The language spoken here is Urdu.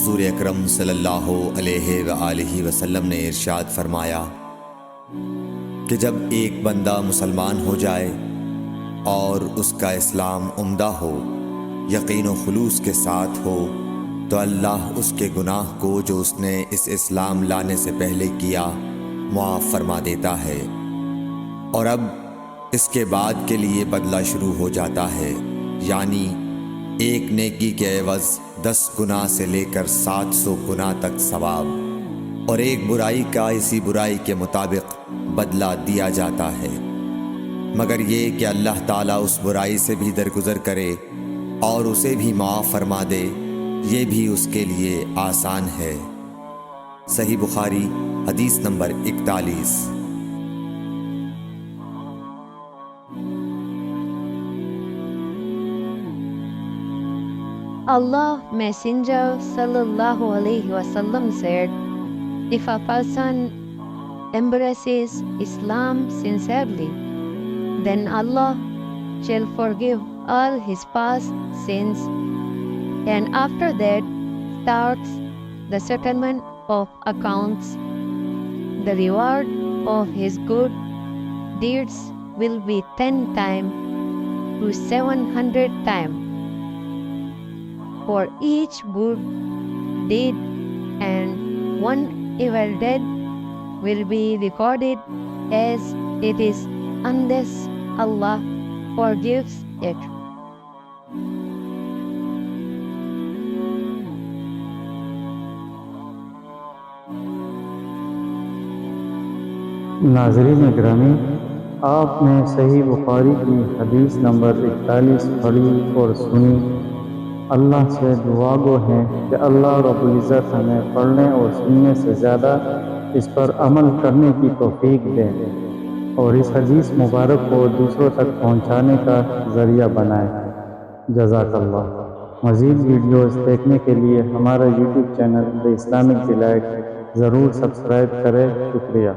حضور اکرم صلی اللہ علیہ وآلہ وسلم نے ارشاد فرمایا کہ جب ایک بندہ مسلمان ہو جائے اور اس کا اسلام عمدہ ہو، یقین و خلوص کے ساتھ ہو، تو اللہ اس کے گناہ کو جو اس نے اس اسلام لانے سے پہلے کیا معاف فرما دیتا ہے، اور اب اس کے بعد کے لیے بدلہ شروع ہو جاتا ہے، یعنی ایک نیکی کے عوض 10 گناہ سے لے کر 700 گناہ تک ثواب، اور ایک برائی کا اسی برائی کے مطابق بدلہ دیا جاتا ہے، مگر یہ کہ اللہ تعالیٰ اس برائی سے بھی درگزر کرے اور اسے بھی معاف فرما دے، یہ بھی اس کے لیے آسان ہے۔ صحیح بخاری حدیث number 41۔ Allah Messenger sallallahu alaihi wasallam said, if a person embraces Islam sincerely, then Allah shall forgive all his past sins, and after that starts the settlement of accounts. The reward of his good deeds will be 10 times to 700 times for each good deed, and one evil deed will be recorded as it is unless Allah forgives it. ناظرین گرامی، آپ نے صحیح بخاری کی حدیث نمبر 41 پڑھی اور سنی۔ اللہ سے دعا گو ہیں کہ اللہ رب العزت ہمیں پڑھنے اور سننے سے زیادہ اس پر عمل کرنے کی توفیق دے، اور اس حدیث مبارک کو دوسروں تک پہنچانے کا ذریعہ بنائے۔ جزاک اللہ۔ مزید ویڈیوز دیکھنے کے لیے ہمارا یوٹیوب چینل دی اسلامک ضرور سبسکرائیب کریں۔ شکریہ۔